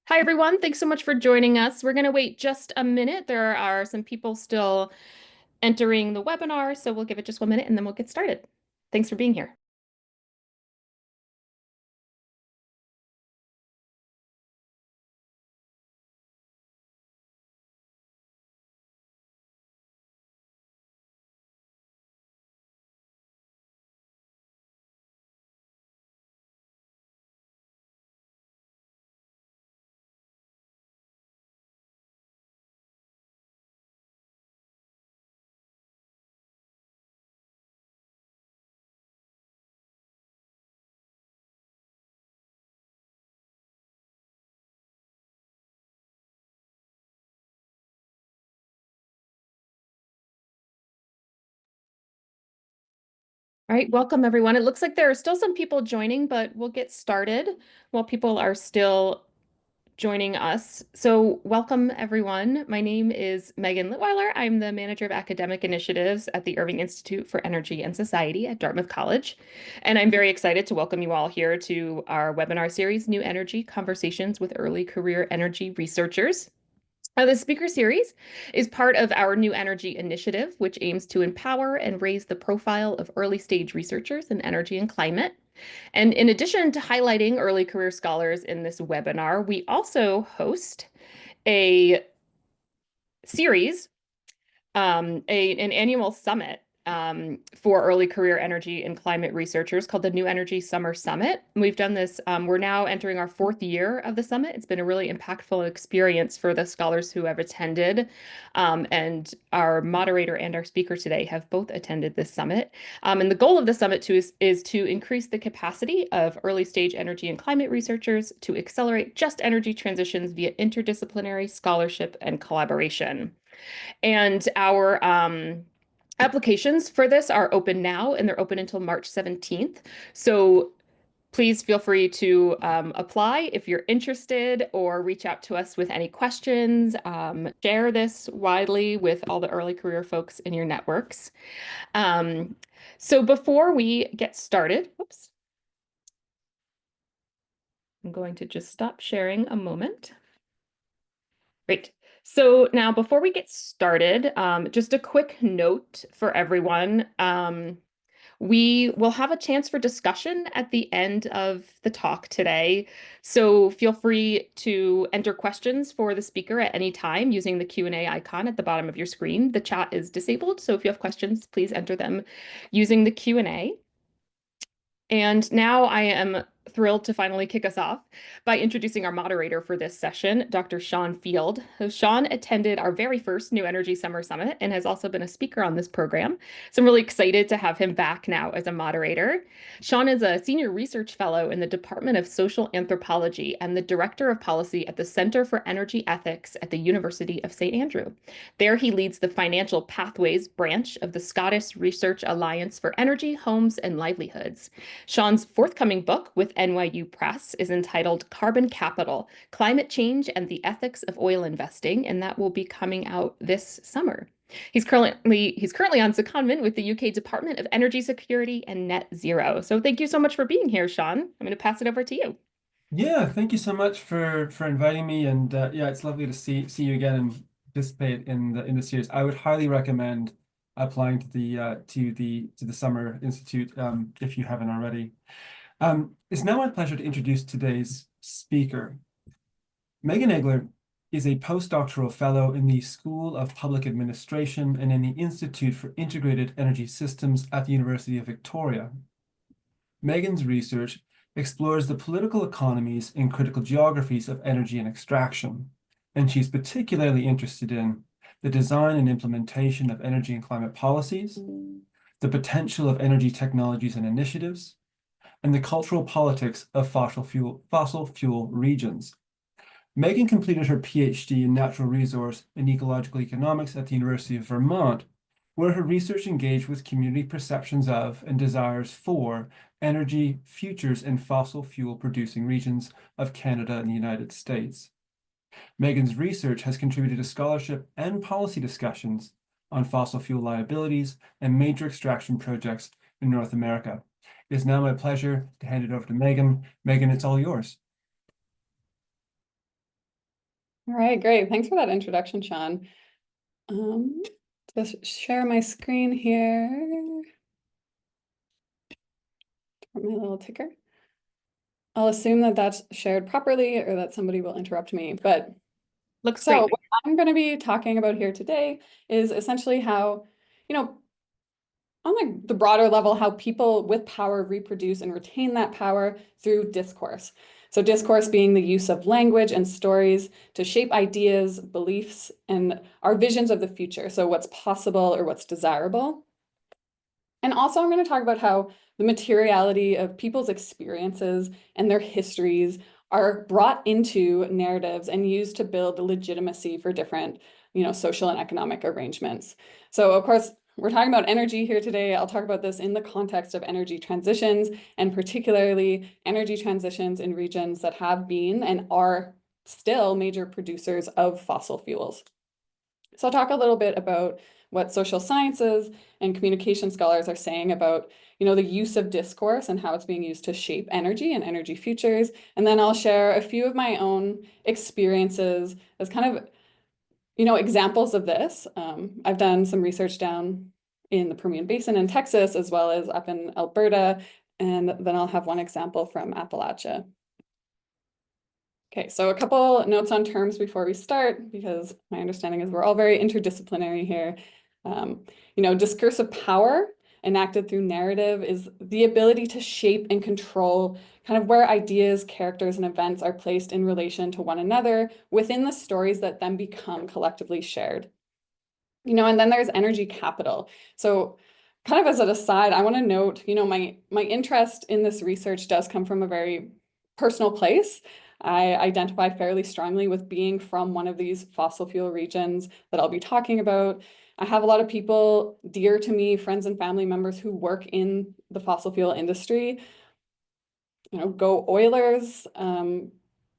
Hi, everyone. Thanks so much for joining us. We're going to wait just a minute. There are some people still entering the webinar, so we'll give it just 1 minute and then we'll get started. Thanks for being here. All right, welcome everyone. It looks like there are still some people joining, but we'll get started while people are still joining us. So welcome everyone. My name is Megan Litweiler. I'm the manager of academic initiatives at the Irving Institute for Energy and Society at Dartmouth College. And I'm very excited to welcome you all here to our webinar series, New Energy Conversations with Early Career Energy Researchers. The speaker series is part of our New Energy Initiative, which aims to empower and raise the profile of early stage researchers in energy and climate. And in addition to highlighting early career scholars in this webinar, we also host a series an annual summit for early career energy and climate researchers called the New Energy Summer Summit. And we've done this, we're now entering our 4th year of the summit. It's been a really impactful experience for the scholars who have attended. And our moderator and our speaker today have both attended this summit. And the goal of the summit too is to increase the capacity of early stage energy and climate researchers to accelerate just energy transitions via interdisciplinary scholarship and collaboration. And our applications for this are open now, and they're open until March 17th. So please feel free to apply if you're interested or reach out to us with any questions. Share this widely with all the early career folks in your networks. So before we get started, whoops, I'm going to just stop sharing a moment. Great. So now before we get started, just a quick note for everyone. We will have a chance for discussion at the end of the talk today. So feel free to enter questions for the speaker at any time using the Q&A icon at the bottom of your screen. The chat is disabled, so if you have questions, please enter them using the Q&A. And now I am thrilled to finally kick us off by introducing our moderator for this session, Dr. Sean Field. So Sean attended our very first New Energy Summer Summit and has also been a speaker on this program. So I'm really excited to have him back now as a moderator. Sean is a senior research fellow in the Department of Social Anthropology and the director of policy at the Center for Energy Ethics at the University of St. Andrew. There he leads the Financial Pathways branch of the Scottish Research Alliance for Energy, Homes, and Livelihoods. Sean's forthcoming book with NYU Press is entitled Carbon Capital, Climate Change and the Ethics of Oil Investing, and that will be coming out this summer. He's currently on secondment with the UK Department of Energy Security and Net Zero. So thank you so much for being here, Sean. I'm going to pass it over to you. Yeah, thank you so much for inviting me, and yeah, it's lovely to see you again and participate in the series. I would highly recommend applying to the Summer Institute if you haven't already. It's now my pleasure to introduce today's speaker. Megan Egler is a postdoctoral fellow in the School of Public Administration and in the Institute for Integrated Energy Systems at the University of Victoria. Megan's research explores the political economies and critical geographies of energy and extraction, and she's particularly interested in the design and implementation of energy and climate policies, the potential of energy technologies and initiatives, and the cultural politics of fossil fuel regions. Megan completed her PhD in natural resource and ecological economics at the University of Vermont, where her research engaged with community perceptions of and desires for energy futures in fossil fuel producing regions of Canada and the United States. Megan's research has contributed to scholarship and policy discussions on fossil fuel liabilities and major extraction projects in North America. It is now my pleasure to hand it over to Megan. Megan, it's all yours. All right, great. Thanks for that introduction, Sean. Um, just share my screen here. My little ticker. I'll assume that that's shared properly or that somebody will interrupt me. But Looks so great. what I'm going to be talking about here today is essentially how, you know, on the broader level, how people with power reproduce and retain that power through discourse. So discourse being the use of language and stories to shape ideas, beliefs, and our visions of the future. So what's possible or what's desirable. And also I'm going to talk about how the materiality of people's experiences and their histories are brought into narratives and used to build legitimacy for different, social and economic arrangements. So of course, we're talking about energy here today. I'll talk about this in the context of energy transitions, and particularly energy transitions in regions that have been and are still major producers of fossil fuels. So I'll talk a little bit about what social sciences and communication scholars are saying about, the use of discourse and how it's being used to shape energy and energy futures. And then I'll share a few of my own experiences as kind of, examples of this. I've done some research down in the Permian Basin in Texas, as well as up in Alberta. And then I'll have one example from Appalachia. Okay, so a couple notes on terms before we start, because my understanding is we're all very interdisciplinary here. Discursive power enacted through narrative is the ability to shape and control kind of where ideas, characters, and events are placed in relation to one another within the stories that then become collectively shared. And then there's energy capital. So kind of as an aside, I want to note, my interest in this research does come from a very personal place. I identify fairly strongly with being from one of these fossil fuel regions that I'll be talking about. I have a lot of people dear to me, friends and family members who work in the fossil fuel industry. Go Oilers.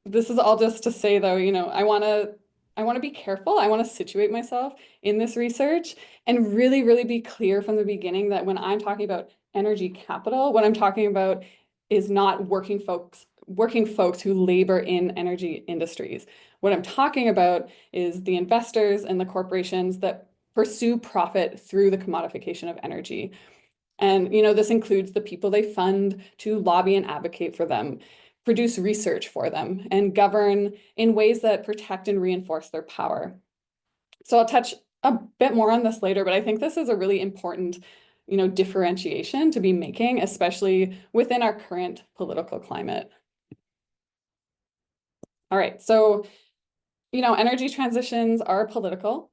This is all just to say though, I want to be careful. I want to situate myself in this research and really, really be clear from the beginning that when I'm talking about energy capital, what I'm talking about is not working folks who labor in energy industries. What I'm talking about is the investors and the corporations that pursue profit through the commodification of energy. And, this includes the people they fund to lobby and advocate for them, produce research for them, and govern in ways that protect and reinforce their power. So I'll touch a bit more on this later, but I think this is a really important, differentiation to be making, especially within our current political climate. All right, so, energy transitions are political.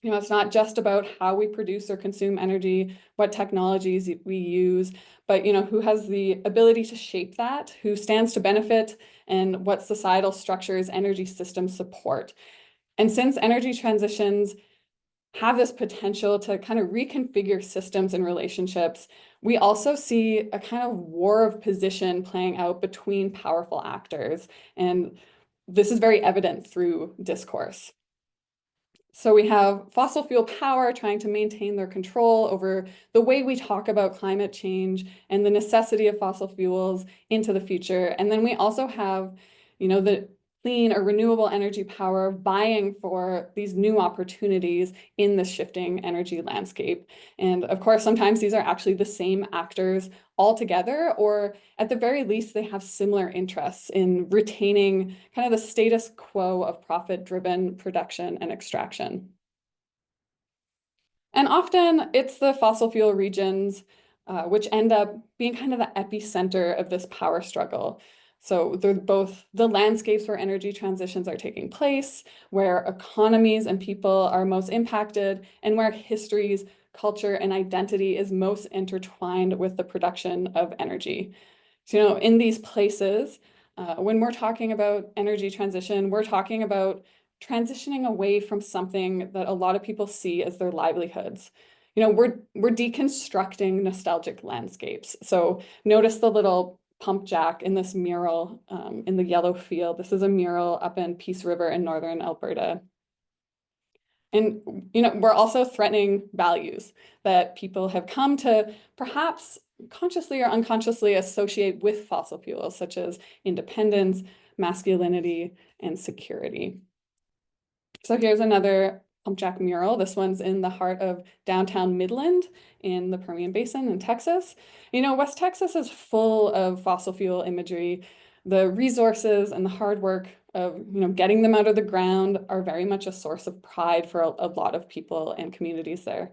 It's not just about how we produce or consume energy, what technologies we use, but, who has the ability to shape that, who stands to benefit, and what societal structures energy systems support. And since energy transitions have this potential to kind of reconfigure systems and relationships, we also see a kind of war of position playing out between powerful actors. And this is very evident through discourse. So we have fossil fuel power trying to maintain their control over the way we talk about climate change and the necessity of fossil fuels into the future. And then we also have, the clean or renewable energy power vying for these new opportunities in the shifting energy landscape. And of course, sometimes these are actually the same actors altogether, or at the very least, they have similar interests in retaining kind of the status quo of profit-driven production and extraction. And often it's the fossil fuel regions which end up being kind of the epicenter of this power struggle. So they're both the landscapes where energy transitions are taking place, where economies and people are most impacted, and where histories, culture, and identity is most intertwined with the production of energy. So, in these places, when we're talking about energy transition, we're talking about transitioning away from something that a lot of people see as their livelihoods. We're deconstructing nostalgic landscapes. So notice the little pump jack in this mural in the yellow field. This is a mural up in Peace River in northern Alberta. And, we're also threatening values that people have come to perhaps consciously or unconsciously associate with fossil fuels, such as independence, masculinity, and security. So here's another pump jack mural. This one's in the heart of downtown Midland in the Permian Basin in Texas. You know, West Texas is full of fossil fuel imagery. The resources and the hard work of, getting them out of the ground are very much a source of pride for a lot of people and communities there.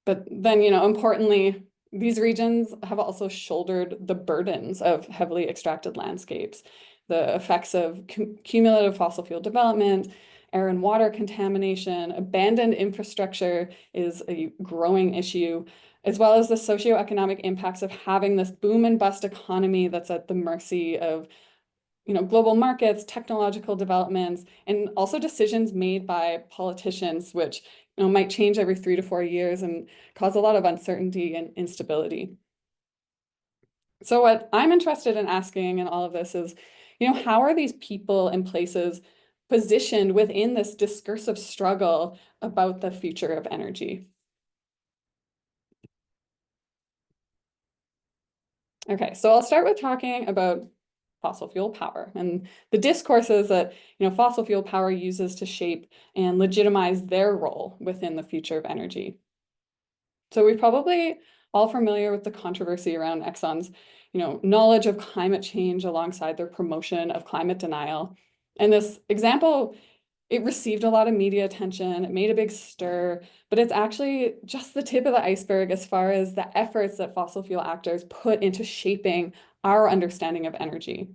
But then, importantly, these regions have also shouldered the burdens of heavily extracted landscapes, the effects of cumulative fossil fuel development, air and water contamination, abandoned infrastructure is a growing issue, as well as the socioeconomic impacts of having this boom and bust economy that's at the mercy of global markets, technological developments, and also decisions made by politicians, which might change every 3 to 4 years and cause a lot of uncertainty and instability. So what I'm interested in asking in all of this is, how are these people and places positioned within this discursive struggle about the future of energy? Okay, so I'll start with talking about fossil fuel power and the discourses that fossil fuel power uses to shape and legitimize their role within the future of energy. So we're probably all familiar with the controversy around Exxon's knowledge of climate change alongside their promotion of climate denial. And this example, it received a lot of media attention, it made a big stir, but it's actually just the tip of the iceberg as far as the efforts that fossil fuel actors put into shaping our understanding of energy.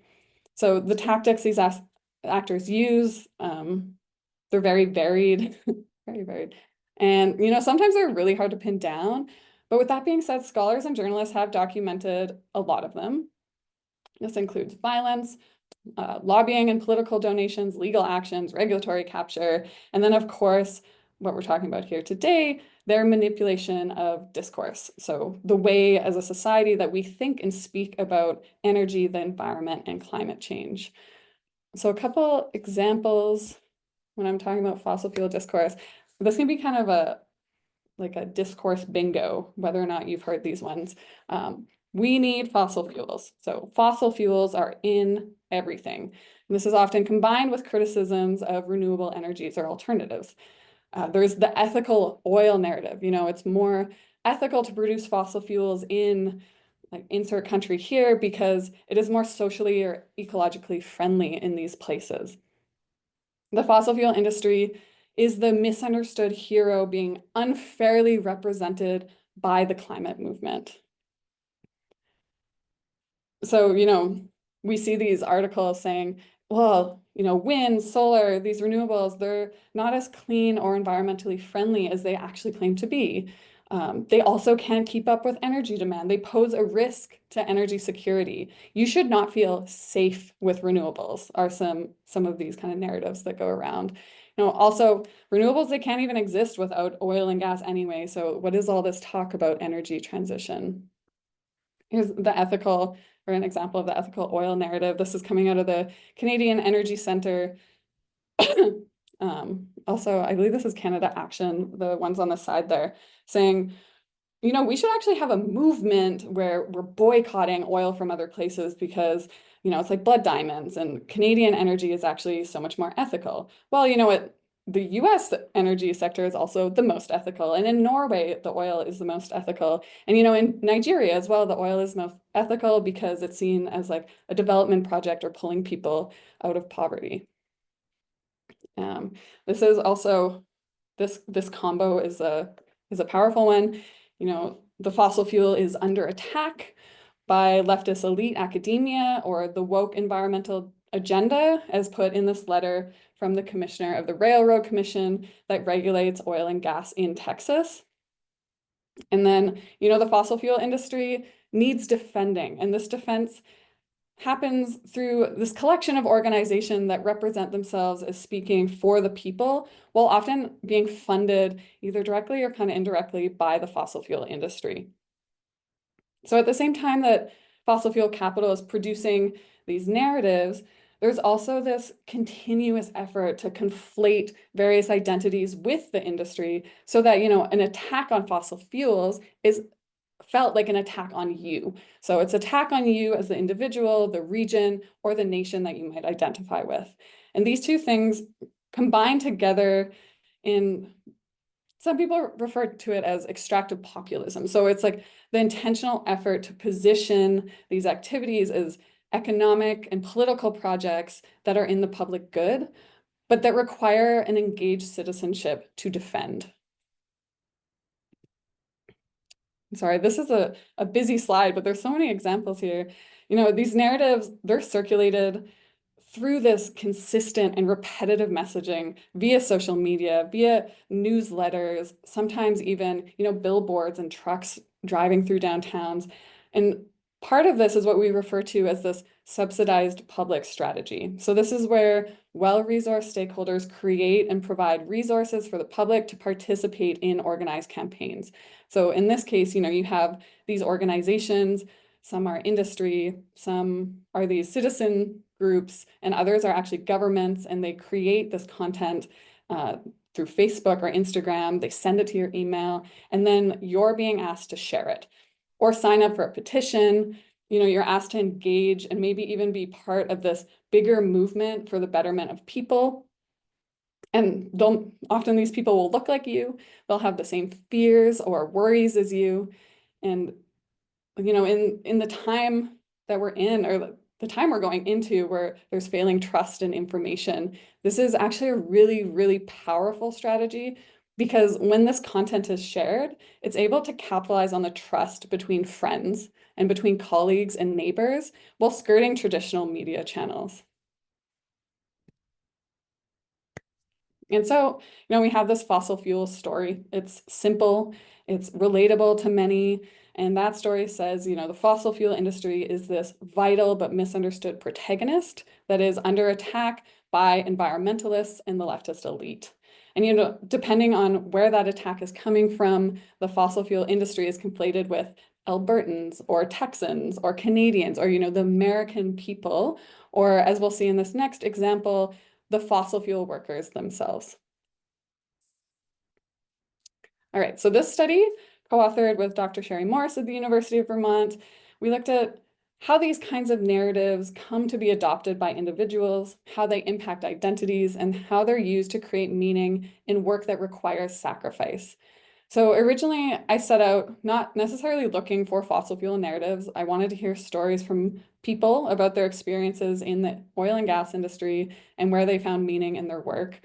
So the tactics these actors use, they're very varied, very varied. And, sometimes they're really hard to pin down. But with that being said, scholars and journalists have documented a lot of them. This includes violence, lobbying and political donations, legal actions, regulatory capture, and then, of course, what we're talking about here today, their manipulation of discourse. So the way as a society that we think and speak about energy, the environment, and climate change. So a couple examples when I'm talking about fossil fuel discourse, this can be kind of a discourse bingo, whether or not you've heard these ones. We need fossil fuels. So fossil fuels are in everything. And this is often combined with criticisms of renewable energies or alternatives. There's the ethical oil narrative. It's more ethical to produce fossil fuels in insert country here because it is more socially or ecologically friendly in these places. The fossil fuel industry is the misunderstood hero being unfairly represented by the climate movement. So, we see these articles saying, well, wind, solar, these renewables, they're not as clean or environmentally friendly as they actually claim to be. They also can't keep up with energy demand. They pose a risk to energy security. You should not feel safe with renewables, are some of these kind of narratives that go around. Also, renewables, they can't even exist without oil and gas anyway. So what is all this talk about energy transition? Here's the ethical, or an example of the ethical oil narrative. This is coming out of the Canadian Energy Centre. Also, I believe this is Canada Action, the ones on the side there, saying, we should actually have a movement where we're boycotting oil from other places because, it's like blood diamonds and Canadian energy is actually so much more ethical. Well, you know what? The US energy sector is also the most ethical. And in Norway, the oil is the most ethical. And, in Nigeria as well, the oil is most ethical because it's seen as like a development project or pulling people out of poverty. This is also, this combo is a powerful one. The fossil fuel is under attack by leftist elite academia or the woke environmental agenda, as put in this letter from the commissioner of the Railroad Commission that regulates oil and gas in Texas. And then, the fossil fuel industry needs defending, and this defense happens through this collection of organizations that represent themselves as speaking for the people, while often being funded either directly or kind of indirectly by the fossil fuel industry. So at the same time that fossil fuel capital is producing these narratives, there's also this continuous effort to conflate various identities with the industry so that, an attack on fossil fuels is felt like an attack on you. So it's attack on you as the individual, the region, or the nation that you might identify with. And these two things combined together in, some people refer to it as extractive populism. So it's like the intentional effort to position these activities as economic and political projects that are in the public good, but that require an engaged citizenship to defend. Sorry, this is a busy slide, but there's so many examples here. You know, these narratives, they're circulated through this consistent and repetitive messaging via social media, via newsletters, sometimes even, you know, billboards and trucks driving through downtowns. And part of this is what we refer to as this subsidized public strategy. So this is where well-resourced stakeholders create and provide resources for the public to participate in organized campaigns. So in this case, you know, you have these organizations, some are industry, some are these citizen groups, and others are actually governments, and they create this content through Facebook or Instagram. They send it to your email, and then you're being asked to share it or sign up for a petition. You know, you're asked to engage and maybe even be part of this bigger movement for the betterment of people. And often these people will look like you. They'll have the same fears or worries as you. And, you know, in the time that we're in, or the time we're going into, where there's failing trust and information, this is actually a really, really powerful strategy, because when this content is shared, it's able to capitalize on the trust between friends and between colleagues and neighbors while skirting traditional media channels. And so, you know, we have this fossil fuel story. It's simple, it's relatable to many. And that story says, you know, the fossil fuel industry is this vital but misunderstood protagonist that is under attack by environmentalists and the leftist elite. And, you know, depending on where that attack is coming from, the fossil fuel industry is conflated with Albertans or Texans or Canadians, or, you know, the American people, or, as we'll see in this next example, the fossil fuel workers themselves. All right, so this study, co-authored with Dr. Sherry Morris at the University of Vermont, we looked at how these kinds of narratives come to be adopted by individuals, how they impact identities, and how they're used to create meaning in work that requires sacrifice. So originally, I set out not necessarily looking for fossil fuel narratives. I wanted to hear stories from people about their experiences in the oil and gas industry and where they found meaning in their work.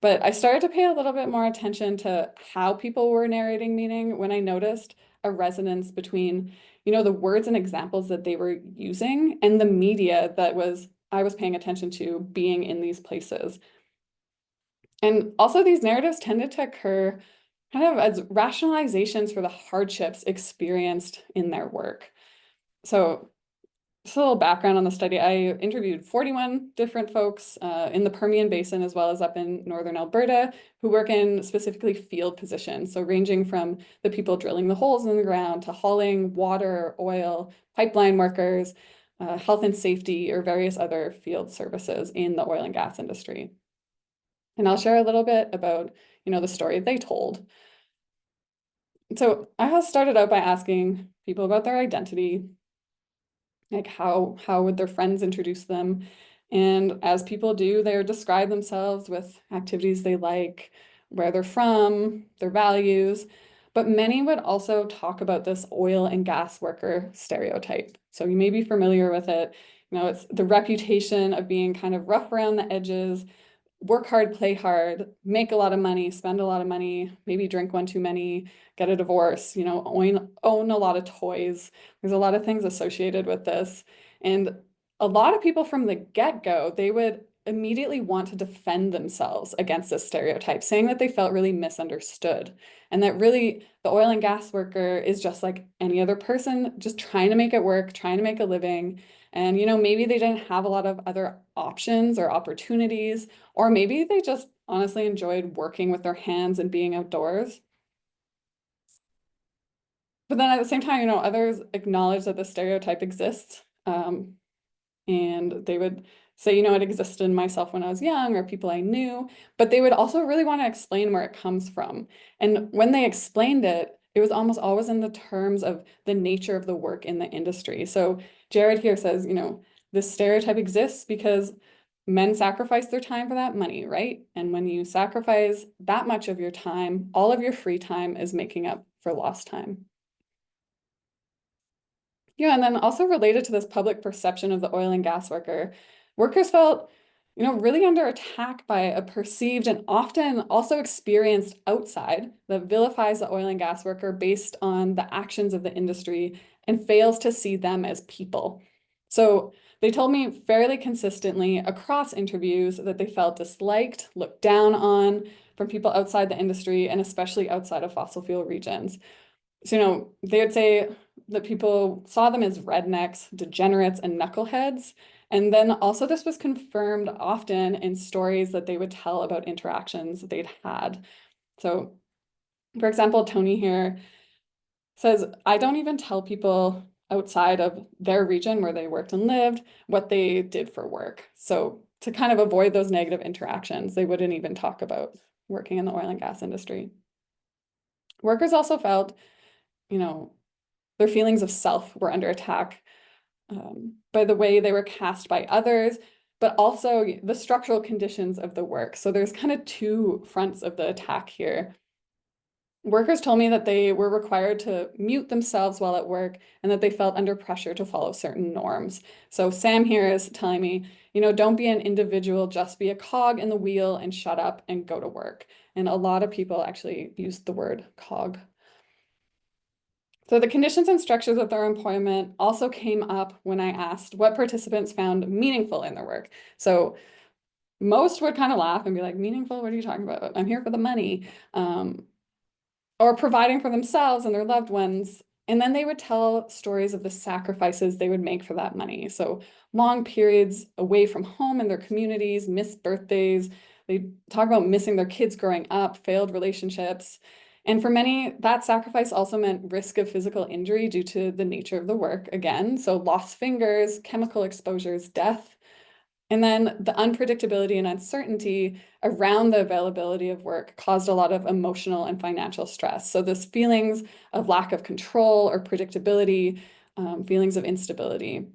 But I started to pay a little bit more attention to how people were narrating meaning when I noticed a resonance between, you know, the words and examples that they were using and the media that I was paying attention to being in these places. And also, these narratives tended to occur kind of as rationalizations for the hardships experienced in their work. So just a little background on the study. I interviewed 41 different folks in the Permian Basin, as well as up in northern Alberta, who work in specifically field positions. So ranging from the people drilling the holes in the ground to hauling water, oil, pipeline workers, health and safety, or various other field services in the oil and gas industry. And I'll share a little bit about, you know, the story they told. So I started out by asking people about their identity, like how would their friends introduce them? And as people do, they describe themselves with activities they like, where they're from, their values. But many would also talk about this oil and gas worker stereotype. So you may be familiar with it. You know, it's the reputation of being kind of rough around the edges, work hard, play hard, make a lot of money, spend a lot of money, maybe drink one too many, get a divorce, you know, own a lot of toys. There's a lot of things associated with this. And a lot of people from the get-go, they would immediately want to defend themselves against this stereotype, saying that they felt really misunderstood and that really the oil and gas worker is just like any other person, just trying to make it work, trying to make a living. And, you know, maybe they didn't have a lot of other options or opportunities, or maybe they just honestly enjoyed working with their hands and being outdoors. But then at the same time, you know, others acknowledge that the stereotype exists. And they would say, you know, it existed in myself when I was young, or people I knew, but they would also really want to explain where it comes from. And when they explained it, it was almost always in the terms of the nature of the work in the industry. So Jared here says, you know, this stereotype exists because men sacrifice their time for that money, right? And when you sacrifice that much of your time, all of your free time is making up for lost time. Yeah, and then also related to this public perception of the oil and gas worker, workers felt, really under attack by a perceived and often also experienced outside that vilifies the oil and gas worker based on the actions of the industry and fails to see them as people. So they told me fairly consistently across interviews that they felt disliked, looked down on from people outside the industry and especially outside of fossil fuel regions. So, they would say that people saw them as rednecks, degenerates, and knuckleheads. And then also this was confirmed often in stories that they would tell about interactions they'd had. So, for example, Tony here says, I don't even tell people outside of their region where they worked and lived what they did for work. So to kind of avoid those negative interactions, they wouldn't even talk about working in the oil and gas industry. Workers also felt, their feelings of self were under attack by the way they were cast by others, but also the structural conditions of the work. So there's kind of two fronts of the attack here. Workers told me that they were required to mute themselves while at work and that they felt under pressure to follow certain norms. So Sam here is telling me, don't be an individual, just be a cog in the wheel and shut up and go to work. And a lot of people actually use the word cog. So the conditions and structures of their employment also came up when I asked what participants found meaningful in their work. So most would kind of laugh and be like, meaningful? What are you talking about? I'm here for the money. Or providing for themselves and their loved ones. And then they would tell stories of the sacrifices they would make for that money. So long periods away from home and their communities, missed birthdays. They talk about missing their kids growing up, failed relationships. And for many, that sacrifice also meant risk of physical injury due to the nature of the work again. So lost fingers, chemical exposures, death. And then the unpredictability and uncertainty around the availability of work caused a lot of emotional and financial stress. So this feelings of lack of control or predictability, feelings of instability.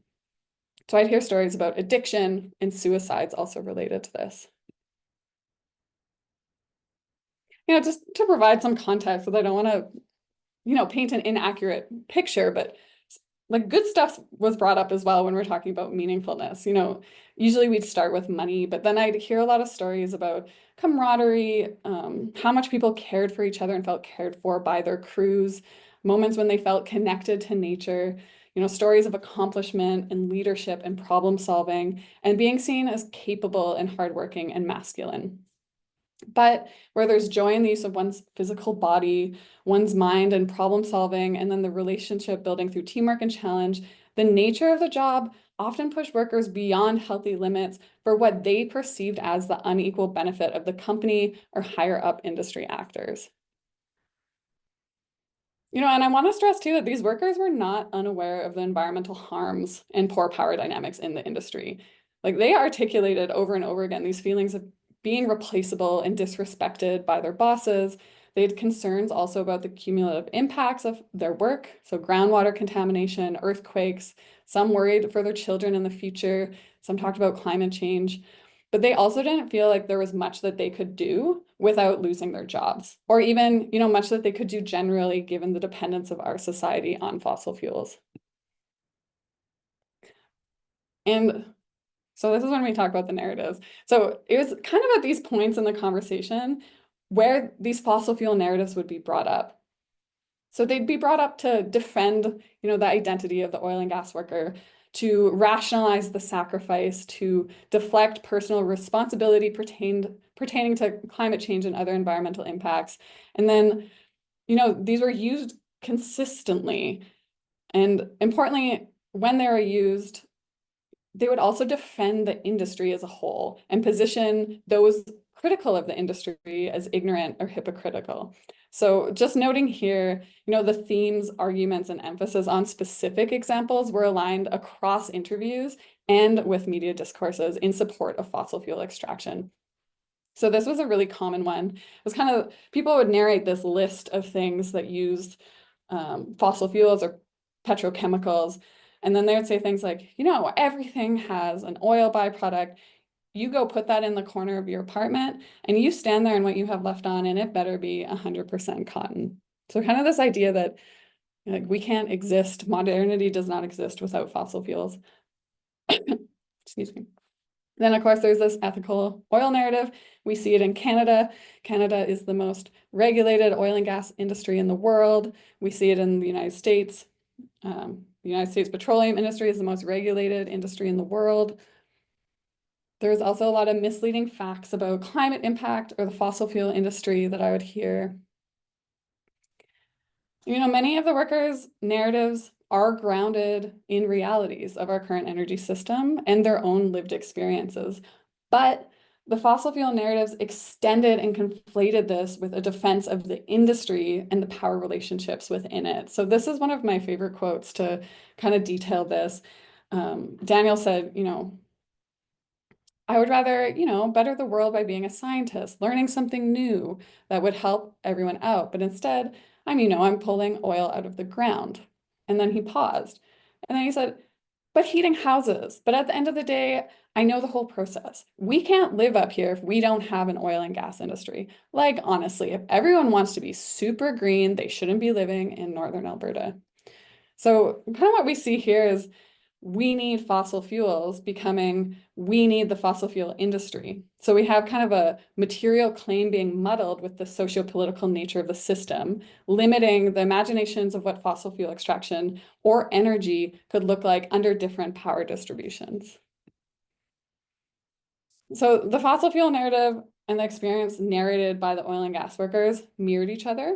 So I'd hear stories about addiction and suicides also related to this. Just to provide some context, because I don't want to, paint an inaccurate picture, but like good stuff was brought up as well when we're talking about meaningfulness. Usually we'd start with money, but then I'd hear a lot of stories about camaraderie, how much people cared for each other and felt cared for by their crews, moments when they felt connected to nature, stories of accomplishment and leadership and problem solving and being seen as capable and hardworking and masculine. But where there's joy in the use of one's physical body, one's mind and problem solving, and then the relationship building through teamwork and challenge, the nature of the job often pushed workers beyond healthy limits for what they perceived as the unequal benefit of the company or higher up industry actors. And I want to stress too that these workers were not unaware of the environmental harms and poor power dynamics in the industry. Like they articulated over and over again these feelings of being replaceable and disrespected by their bosses. They had concerns also about the cumulative impacts of their work, so groundwater contamination, earthquakes, some worried for their children in the future, some talked about climate change, but they also didn't feel like there was much that they could do without losing their jobs, or even, much that they could do generally given the dependence of our society on fossil fuels. And so this is when we talk about the narratives. So it was kind of at these points in the conversation where these fossil fuel narratives would be brought up. So they'd be brought up to defend, the identity of the oil and gas worker, to rationalize the sacrifice, to deflect personal responsibility pertaining to climate change and other environmental impacts. And then, these were used consistently. And importantly, when they were used, they would also defend the industry as a whole and position those critical of the industry as ignorant or hypocritical. So just noting here, the themes, arguments, and emphasis on specific examples were aligned across interviews and with media discourses in support of fossil fuel extraction. So this was a really common one. It was kind of, people would narrate this list of things that used fossil fuels or petrochemicals. And then they would say things like, everything has an oil byproduct. you go put that in the corner of your apartment and you stand there and what you have left on, and it better be 100% cotton. So kind of this idea that like we can't exist, modernity does not exist without fossil fuels. Excuse me. Then, of course, there's this ethical oil narrative. We see it in Canada. Canada is the most regulated oil and gas industry in the world. We see it in the United States. The United States petroleum industry is the most regulated industry in the world. There's also a lot of misleading facts about climate impact or the fossil fuel industry that I would hear. You know, many of the workers' narratives are grounded in realities of our current energy system and their own lived experiences. But the fossil fuel narratives extended and conflated this with a defense of the industry and the power relationships within it. So this is one of my favorite quotes to kind of detail this. Daniel said, you know, I would rather, you know, better the world by being a scientist, learning something new that would help everyone out. But instead, I'm pulling oil out of the ground. And then he paused. And then he said, but heating houses. But at the end of the day, I know the whole process. We can't live up here if we don't have an oil and gas industry. Like, honestly, if everyone wants to be super green, they shouldn't be living in Northern Alberta. So kind of what we see here is we need fossil fuels becoming, we need the fossil fuel industry. So we have kind of a material claim being muddled with the socio-political nature of the system, limiting the imaginations of what fossil fuel extraction or energy could look like under different power distributions. So the fossil fuel narrative and the experience narrated by the oil and gas workers mirrored each other.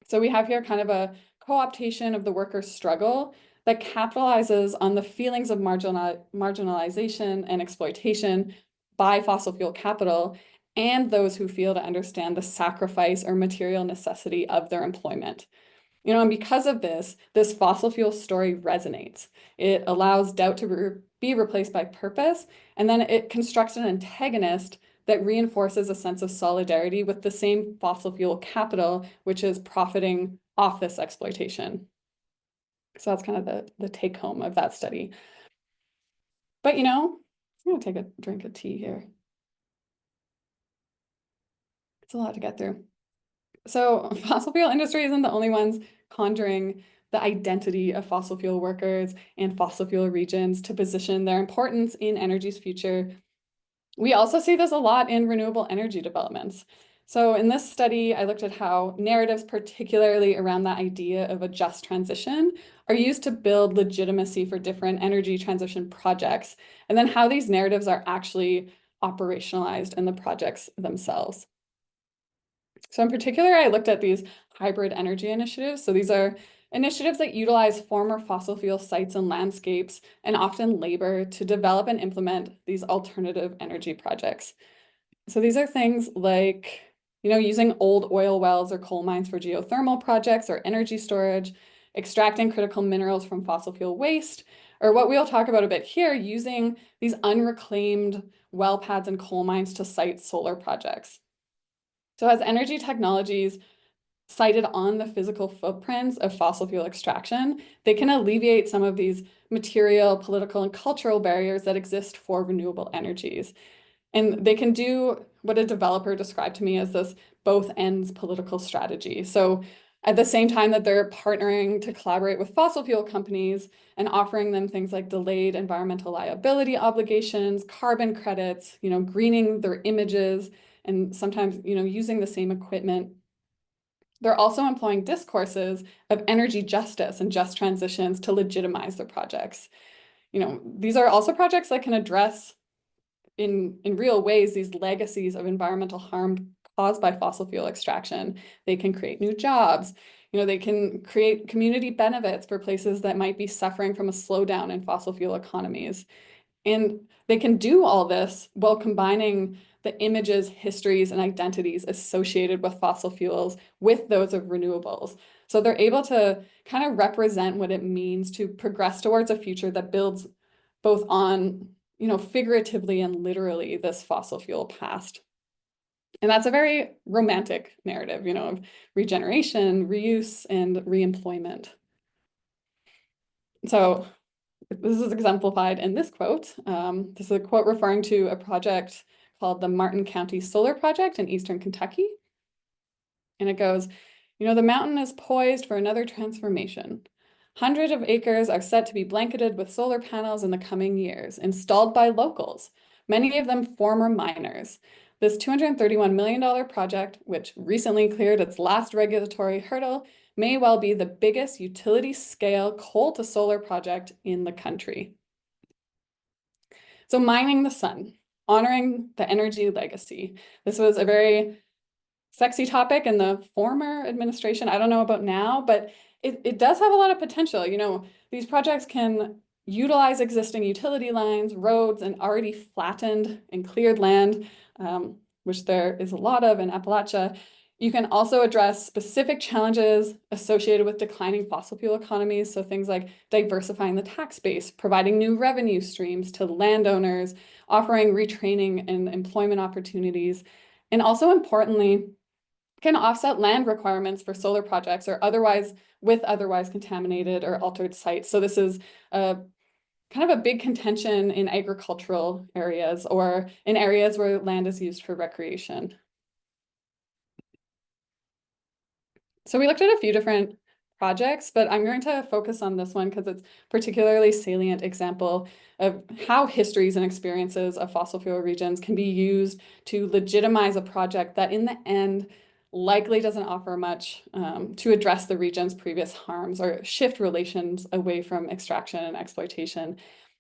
So we have here kind of a co-optation of the workers' struggle that capitalizes on the feelings of marginalization and exploitation by fossil fuel capital and those who feel to understand the sacrifice or material necessity of their employment. You know, and because of this fossil fuel story resonates. It allows doubt to be replaced by purpose, and then it constructs an antagonist that reinforces a sense of solidarity with the same fossil fuel capital, which is profiting off this exploitation. So that's kind of the take home of that study. But, you know, I'm gonna take a drink of tea here. It's a lot to get through. So fossil fuel industry isn't the only ones conjuring the identity of fossil fuel workers and fossil fuel regions to position their importance in energy's future. We also see this a lot in renewable energy developments. So in this study, I looked at how narratives, particularly around the idea of a just transition, are used to build legitimacy for different energy transition projects, and then how these narratives are actually operationalized in the projects themselves. So in particular, I looked at these hybrid energy initiatives. So these are initiatives that utilize former fossil fuel sites and landscapes and often labor to develop and implement these alternative energy projects. So these are things like, you know, using old oil wells or coal mines for geothermal projects or energy storage, extracting critical minerals from fossil fuel waste, or what we'll talk about a bit here, using these unreclaimed well pads and coal mines to site solar projects. So as energy technologies cited on the physical footprints of fossil fuel extraction, they can alleviate some of these material, political, and cultural barriers that exist for renewable energies. And they can do what a developer described to me as this both ends political strategy. So at the same time that they're partnering to collaborate with fossil fuel companies and offering them things like delayed environmental liability obligations, carbon credits, you know, greening their images, and sometimes, you know, using the same equipment. They're also employing discourses of energy justice and just transitions to legitimize their projects. You know, these are also projects that can address in real ways these legacies of environmental harm caused by fossil fuel extraction. They can create new jobs. You know, they can create community benefits for places that might be suffering from a slowdown in fossil fuel economies. And they can do all this while combining the images, histories, and identities associated with fossil fuels with those of renewables. So they're able to kind of represent what it means to progress towards a future that builds both on, you know, figuratively and literally this fossil fuel past. And that's a very romantic narrative, you know, of regeneration, reuse, and reemployment. So this is exemplified in this quote. This is a quote referring to a project called the Martin County Solar Project in Eastern Kentucky. And it goes, the mountain is poised for another transformation. Hundreds of acres are set to be blanketed with solar panels in the coming years, installed by locals, many of them former miners. This $231 million project, which recently cleared its last regulatory hurdle, may well be the biggest utility-scale coal-to-solar project in the country. So mining the sun, honoring the energy legacy. This was a very sexy topic in the former administration. I don't know about now, but it does have a lot of potential. These projects can utilize existing utility lines, roads, and already flattened and cleared land, which there is a lot of in Appalachia. You can also address specific challenges associated with declining fossil fuel economies. So things like diversifying the tax base, providing new revenue streams to landowners, offering retraining and employment opportunities, and also importantly, can offset land requirements for solar projects or otherwise contaminated or altered sites. So this is kind of a big contention in agricultural areas or in areas where land is used for recreation. So we looked at a few different projects, but I'm going to focus on this one because it's a particularly salient example of how histories and experiences of fossil fuel regions can be used to legitimize a project that in the end likely doesn't offer much to address the region's previous harms or shift relations away from extraction and exploitation.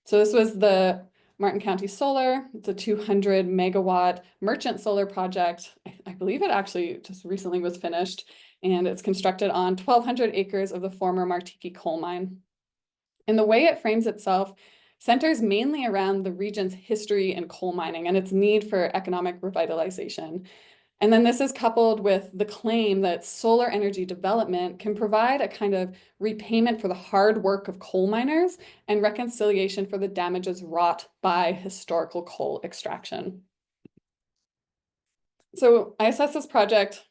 So this was the Martin County Solar. It's a 200 megawatt merchant solar project. I believe it actually just recently was finished, and it's constructed on 1,200 acres of the former Martiki coal mine. And the way it frames itself centers mainly around the region's history and coal mining and its need for economic revitalization. And then this is coupled with the claim that solar energy development can provide a kind of repayment for the hard work of coal miners and reconciliation for the damages wrought by historical coal extraction. So I assess this project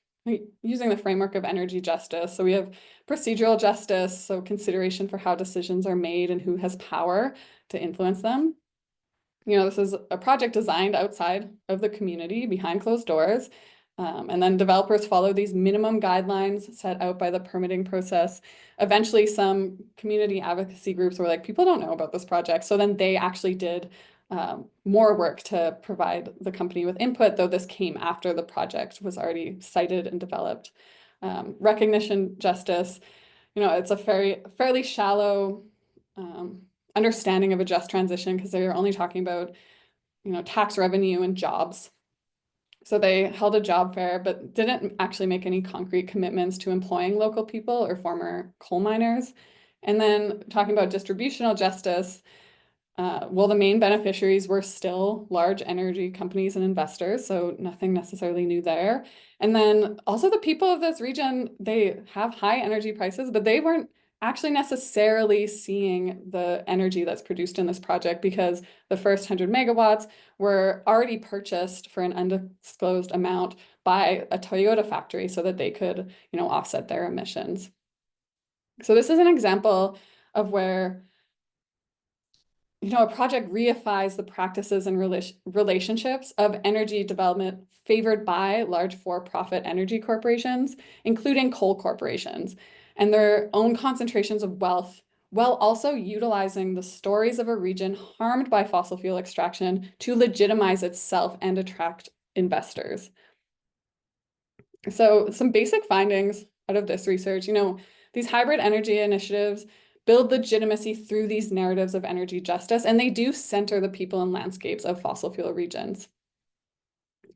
using the framework of energy justice. So we have procedural justice, so consideration for how decisions are made and who has power to influence them. This is a project designed outside of the community, behind closed doors. And then developers follow these minimum guidelines set out by the permitting process. Eventually, some community advocacy groups were like, people don't know about this project. So then they actually did more work to provide the company with input, though this came after the project was already cited and developed. Recognition justice, it's a fairly shallow understanding of a just transition because they're only talking about, tax revenue and jobs. So they held a job fair, but didn't actually make any concrete commitments to employing local people or former coal miners. And then talking about distributional justice, well, the main beneficiaries were still large energy companies and investors, so nothing necessarily new there. And then also the people of this region, they have high energy prices, but they weren't actually necessarily seeing the energy that's produced in this project because the first 100 megawatts were already purchased for an undisclosed amount by a Toyota factory so that they could, offset their emissions. So this is an example of where a project reifies the practices and relationships of energy development favored by large for-profit energy corporations, including coal corporations, and their own concentrations of wealth, while also utilizing the stories of a region harmed by fossil fuel extraction to legitimize itself and attract investors. So some basic findings out of this research, these hybrid energy initiatives build legitimacy through these narratives of energy justice, and they do center the people and landscapes of fossil fuel regions.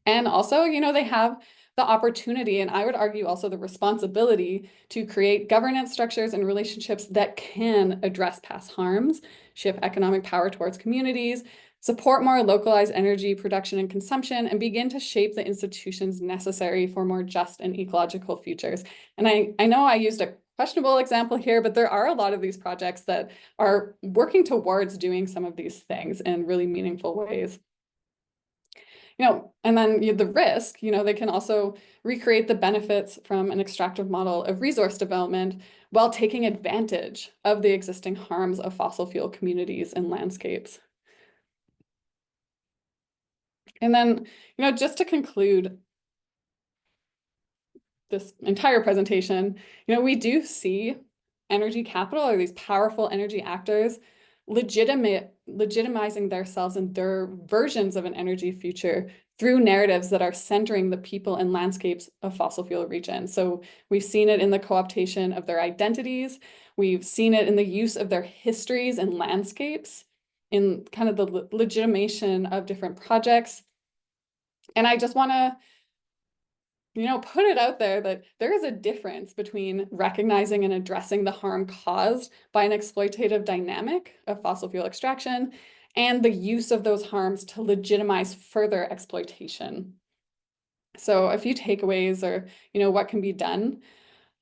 And also, they have the opportunity, and I would argue also the responsibility to create governance structures and relationships that can address past harms, shift economic power towards communities, support more localized energy production and consumption, and begin to shape the institutions necessary for more just and ecological futures. And I know I used a questionable example here, but there are a lot of these projects that are working towards doing some of these things in really meaningful ways. And then the risk, they can also recreate the benefits from an extractive model of resource development while taking advantage of the existing harms of fossil fuel communities and landscapes. And then, just to conclude this entire presentation, we do see energy capital, or these powerful energy actors, legitimizing themselves and their versions of an energy future through narratives that are centering the people and landscapes of fossil fuel regions. So we've seen it in the co-optation of their identities. We've seen it in the use of their histories and landscapes, in kind of the legitimation of different projects. And I just want to put it out there that there is a difference between recognizing and addressing the harm caused by an exploitative dynamic of fossil fuel extraction and the use of those harms to legitimize further exploitation. So a few takeaways, or what can be done.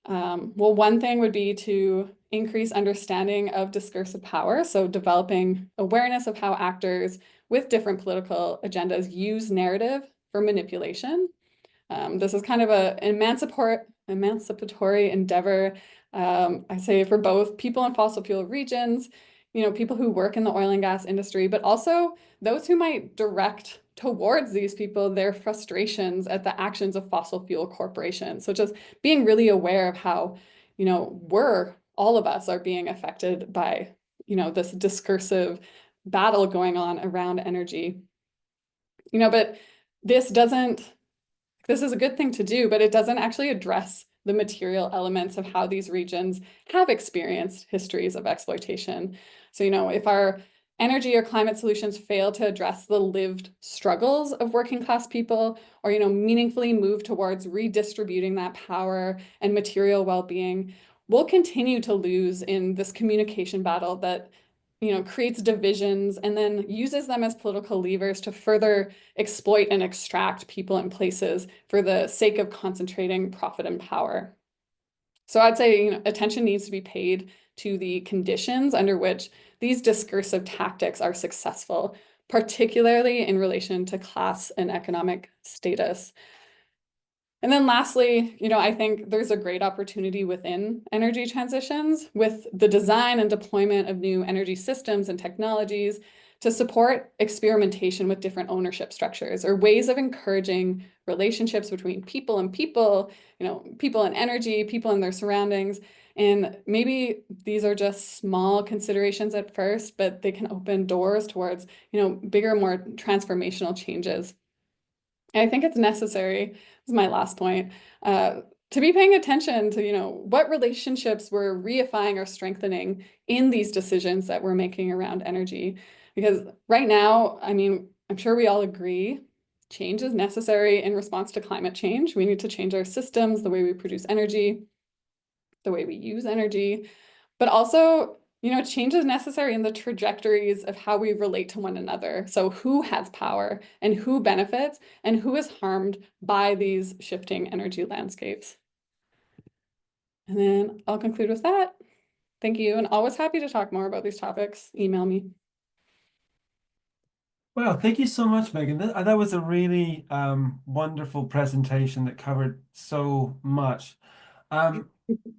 Well, one thing would be to increase understanding of discursive power. So developing awareness of how actors with different political agendas use narrative for manipulation. This is kind of an emancipatory endeavor, I say, for both people in fossil fuel regions, people who work in the oil and gas industry, but also those who might direct towards these people their frustrations at the actions of fossil fuel corporations. So just being really aware of how, all of us are being affected by, this discursive battle going on around energy. But this is a good thing to do, but it doesn't actually address the material elements of how these regions have experienced histories of exploitation. So, if our energy or climate solutions fail to address the lived struggles of working class people, or, meaningfully move towards redistributing that power and material well-being, we'll continue to lose in this communication battle that creates divisions and then uses them as political levers to further exploit and extract people and places for the sake of concentrating profit and power. So I'd say, attention needs to be paid to the conditions under which these discursive tactics are successful, particularly in relation to class and economic status. And then lastly, I think there's a great opportunity within energy transitions with the design and deployment of new energy systems and technologies to support experimentation with different ownership structures, or ways of encouraging relationships between people and people, people and energy, people and their surroundings. And maybe these are just small considerations at first, but they can open doors towards, bigger, more transformational changes. And I think it's necessary, this is my last point, to be paying attention to, what relationships we're reifying or strengthening in these decisions that we're making around energy. Because right now, I'm sure we all agree, change is necessary in response to climate change. We need to change our systems, the way we produce energy, the way we use energy, but also change is necessary in the trajectories of how we relate to one another. So who has power and who benefits and who is harmed by these shifting energy landscapes. And then I'll conclude with that. Thank you, and always happy to talk more about these topics. Email me. Well, thank you so much, Megan. That was a really wonderful presentation that covered so much. I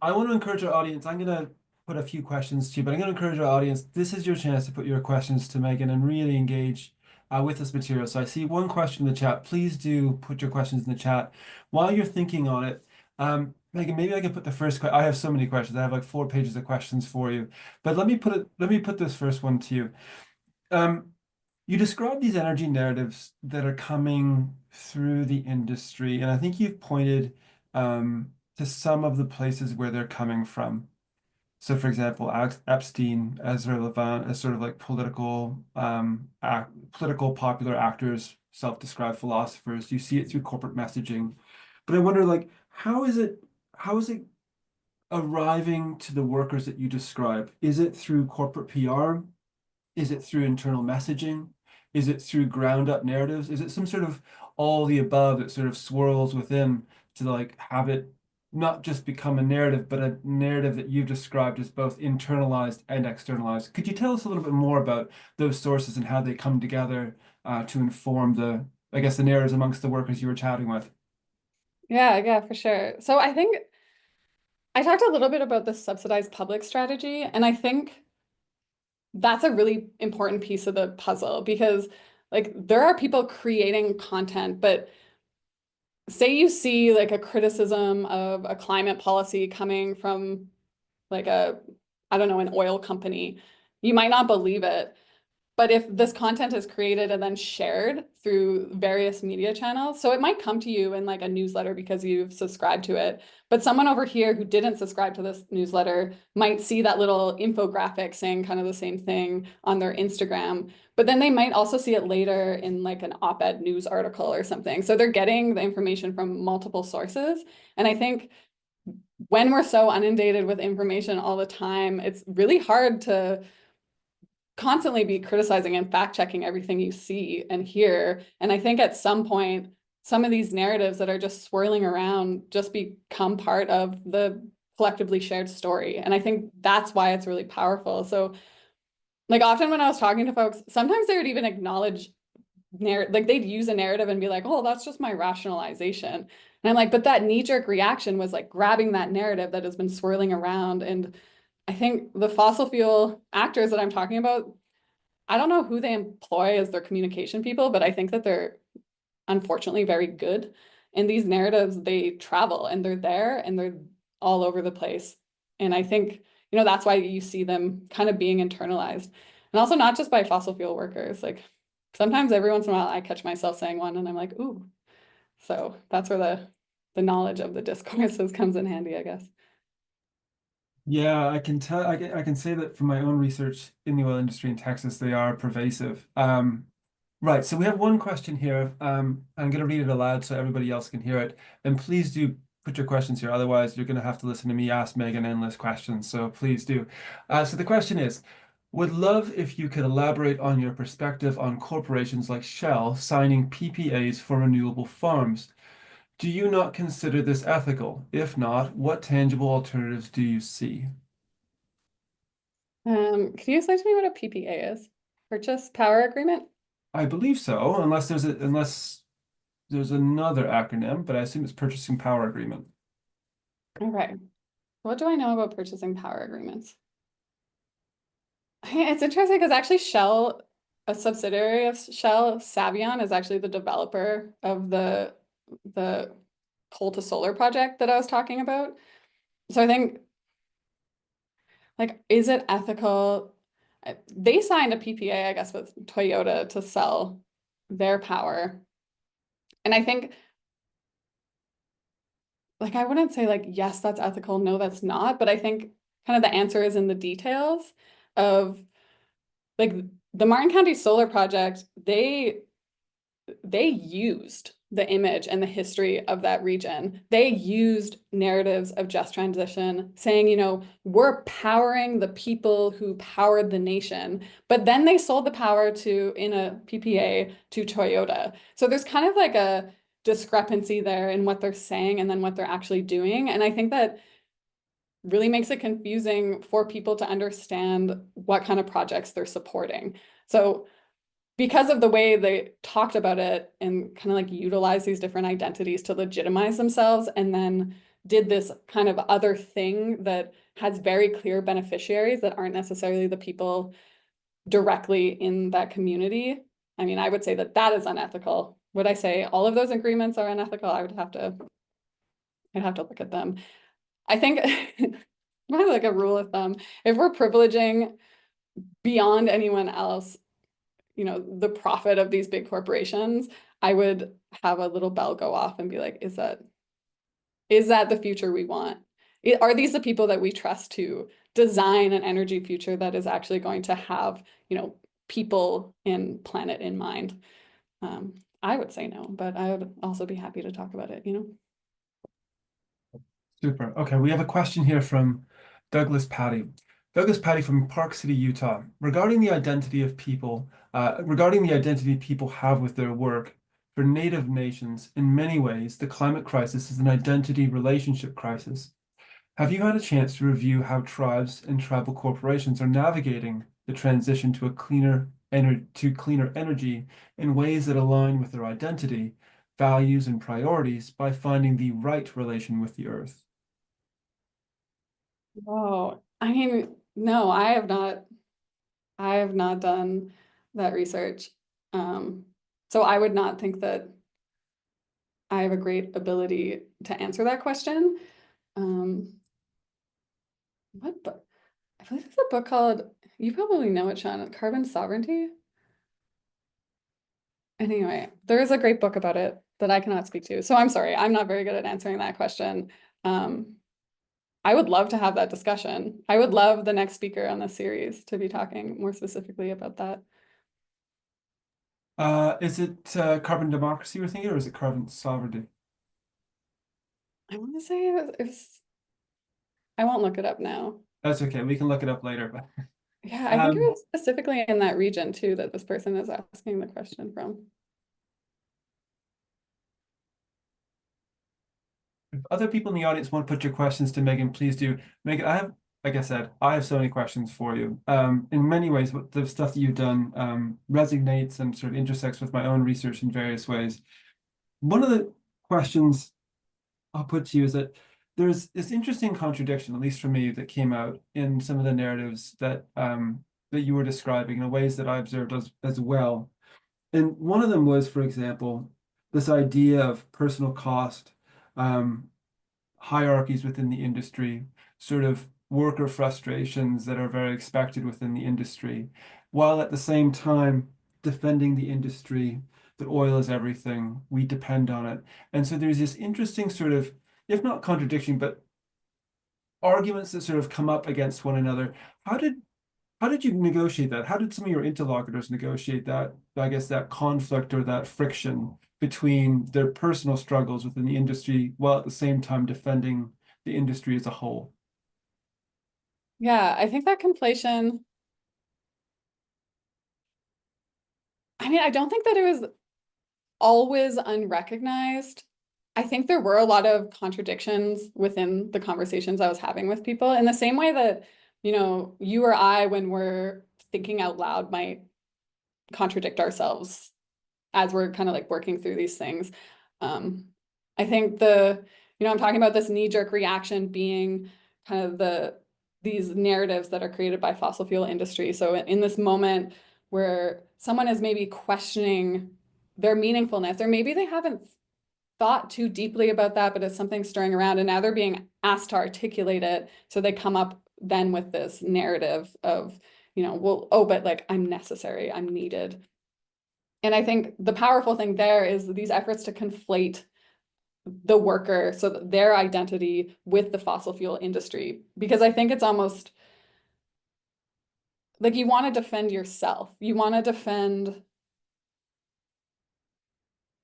want to encourage our audience. I'm going to put a few questions to you, but I'm going to encourage our audience. This is your chance to put your questions to Megan and really engage with this material. So I see one question in the chat. Please do put your questions in the chat. While you're thinking on it, Megan, maybe I can put the first question. I have so many questions. I have like 4 pages of questions for you. But let me put this first one to you. You describe these energy narratives that are coming through the industry, and I think you've pointed to some of the places where they're coming from. So, for example, Epstein, Ezra Levant, as sort of like political popular actors, self-described philosophers. You see it through corporate messaging. But I wonder, like, how is it arriving to the workers that you describe? Is it through corporate PR? Is it through internal messaging? Is it through ground up narratives? Is it some sort of all the above that sort of swirls within to like have it not just become a narrative, but a narrative that you've described as both internalized and externalized? Could you tell us a little bit more about those sources and how they come together to inform I guess, the narratives amongst the workers you were chatting with? Yeah, for sure. So I think I talked a little bit about the subsidized public strategy, and I think that's a really important piece of the puzzle because like there are people creating content, but say you see like a criticism of a climate policy coming from like I don't know, an oil company, you might not believe it. But if this content is created and then shared through various media channels, so it might come to you in like a newsletter because you've subscribed to it, but someone over here who didn't subscribe to this newsletter might see that little infographic saying kind of the same thing on their Instagram, but then they might also see it later in like an op-ed news article or something. So they're getting the information from multiple sources. And I think when we're so inundated with information all the time, it's really hard to constantly be criticizing and fact checking everything you see and hear. And I think at some point, some of these narratives that are just swirling around just become part of the collectively shared story. And I think that's why it's really powerful. So, like, often when I was talking to folks, sometimes they would even acknowledge like they'd use a narrative and be like, oh, that's just my rationalization. And I'm like, but that knee-jerk reaction was like grabbing that narrative that has been swirling around. And I think the fossil fuel actors that I'm talking about, I don't know who they employ as their communication people, but I think that they're unfortunately very good. And these narratives, they travel and they're there and they're all over the place. And I think, that's why you see them kind of being internalized. And also not just by fossil fuel workers. Like sometimes every once in a while I catch myself saying one and I'm like, ooh. So that's where the knowledge of the discourses comes in handy, I guess. Yeah, I can tell. I can say that from my own research in the oil industry in Texas, they are pervasive. Right. So we have one question here. I'm going to read it aloud so everybody else can hear it. And please do put your questions here. Otherwise, you're going to have to listen to me ask Megan endless questions. So please do. So the question is, would love if you could elaborate on your perspective on corporations like Shell signing PPAs for renewable farms. Do you not consider this ethical? If not, what tangible alternatives do you see? Can you explain to me what a PPA is? Purchase Power Agreement? I believe so, unless there's another acronym, but I assume it's Purchasing Power Agreement. Okay. What do I know about purchasing power agreements? It's interesting because actually Shell, a subsidiary of Shell, Savion, is actually the developer of the coal to solar project that I was talking about. So I think, like, is it ethical? They signed a PPA, I guess, with Toyota to sell their power. And I think, like, I wouldn't say like, yes, that's ethical. No, that's not. But I think kind of the answer is in the details of like the Martin County Solar Project, they used the image and the history of that region. They used narratives of just transition, saying, we're powering the people who powered the nation. But then they sold the power in a PPA to Toyota. So there's kind of like a discrepancy there in what they're saying and then what they're actually doing. And I think that really makes it confusing for people to understand what kind of projects they're supporting. So because of the way they talked about it and kind of like utilize these different identities to legitimize themselves and then did this kind of other thing that has very clear beneficiaries that aren't necessarily the people directly in that community. I mean, I would say that is unethical. Would I say all of those agreements are unethical? I'd have to look at them. I think like a rule of thumb, if we're privileging beyond anyone else, the profit of these big corporations, I would have a little bell go off and be like, is that the future we want? Are these the people that we trust to design an energy future that is actually going to have, people and planet in mind? I would say no, but I would also be happy to talk about it, Super. Okay, we have a question here from Douglas Patty. Douglas Patty from Park City, Utah. Regarding the identity people have with their work, for Native nations, in many ways, the climate crisis is an identity relationship crisis. Have you had a chance to review how tribes and tribal corporations are navigating the transition to a cleaner cleaner energy in ways that align with their identity, values, and priorities by finding the right relation with the earth. Oh, I mean, no, I have not done that research. So I would not think that I have a great ability to answer that question. What book? I believe it's a book called, you probably know it, Sean, Carbon Sovereignty. Anyway, there is a great book about it that I cannot speak to. So I'm sorry, I'm not very good at answering that question. I would love to have that discussion. I would love the next speaker on this series to be talking more specifically about that. Is it carbon democracy you're thinking, or is it carbon sovereignty? I want to say I won't look it up now. That's okay. We can look it up later. But Yeah, I think it was specifically in that region too that this person is asking the question from. if other people in the audience want to put your questions to Megan, please do. Megan, like I said, I have so many questions for you. In many ways, what the stuff that you've done resonates and sort of intersects with my own research in various ways. One of the questions I'll put to you is that there's this interesting contradiction, at least for me, that came out in some of the narratives that that you were describing in ways that I observed as well. And one of them was, for example, this idea of personal cost, hierarchies within the industry, sort of worker frustrations that are very expected within the industry, while at the same time defending the industry, that oil is everything, we depend on it. And so there's this interesting sort of, if not contradiction, but arguments that sort of come up against one another. How did you negotiate that? How did some of your interlocutors negotiate that, I guess, that conflict or that friction between their personal struggles within the industry while at the same time defending the industry as a whole? Yeah, I think that conflation, I mean, I don't think that it was always unrecognized. I think there were a lot of contradictions within the conversations I was having with people in the same way that, you know, you or I, when we're thinking out loud, might contradict ourselves as we're kind of like working through these things. I think I'm talking about this knee-jerk reaction being kind of these narratives that are created by fossil fuel industry. So in this moment where someone is maybe questioning their meaningfulness, or maybe they haven't thought too deeply about that, but it's something stirring around, and now they're being asked to articulate it. So they come up then with this narrative of, well, oh, but like I'm necessary, I'm needed. And I think the powerful thing there is these efforts to conflate the worker, so that their identity, with the fossil fuel industry, because I think it's almost like you want to defend yourself. You want to defend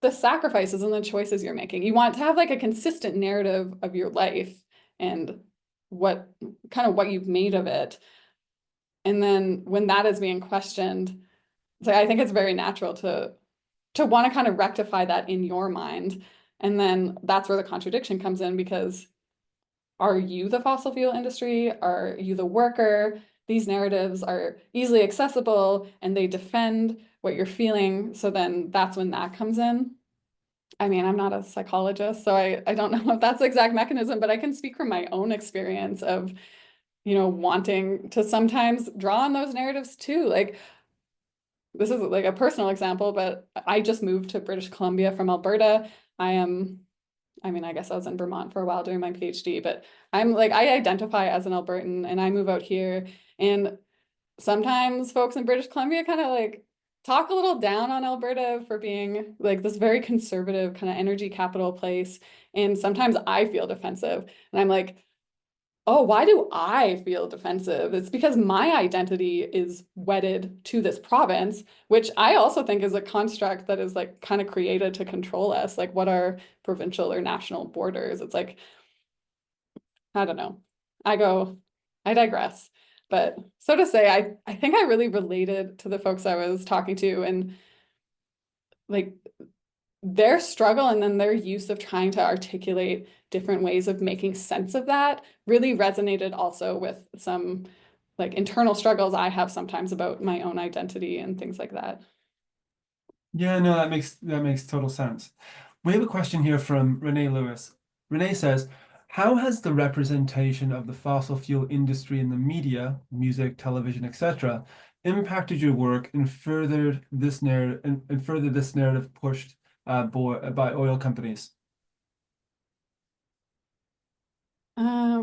the sacrifices and the choices you're making. You want to have like a consistent narrative of your life and what you've made of it. And then when that is being questioned, so I think it's very natural to want to kind of rectify that in your mind. And then that's where the contradiction comes in, because are you the fossil fuel industry? Are you the worker? These narratives are easily accessible and they defend what you're feeling. So then that's when that comes in. I mean, I'm not a psychologist, so I don't know if that's the exact mechanism, but I can speak from my own experience of, wanting to sometimes draw on those narratives too. Like, this is like a personal example, but I just moved to British Columbia from Alberta. I guess I was in Vermont for a while doing my PhD, but I identify as an Albertan and I move out here. And sometimes folks in British Columbia kind of like talk a little down on Alberta for being like this very conservative kind of energy capital place. And sometimes I feel defensive and I'm like, oh, why do I feel defensive? It's because my identity is wedded to this province, which I also think is a construct that is like kind of created to control us. Like, what are provincial or national borders? It's like, I don't know. I digress. But so to say, I think I really related to the folks I was talking to, and like their struggle and then their use of trying to articulate different ways of making sense of that really resonated also with some like internal struggles I have sometimes about my own identity and things like that. Yeah, no, that makes total sense. We have a question here from Renee Lewis. Renee says, how has the representation of the fossil fuel industry in the media, music, television, etc., impacted your work and furthered this narrative and further this narrative pushed by oil companies?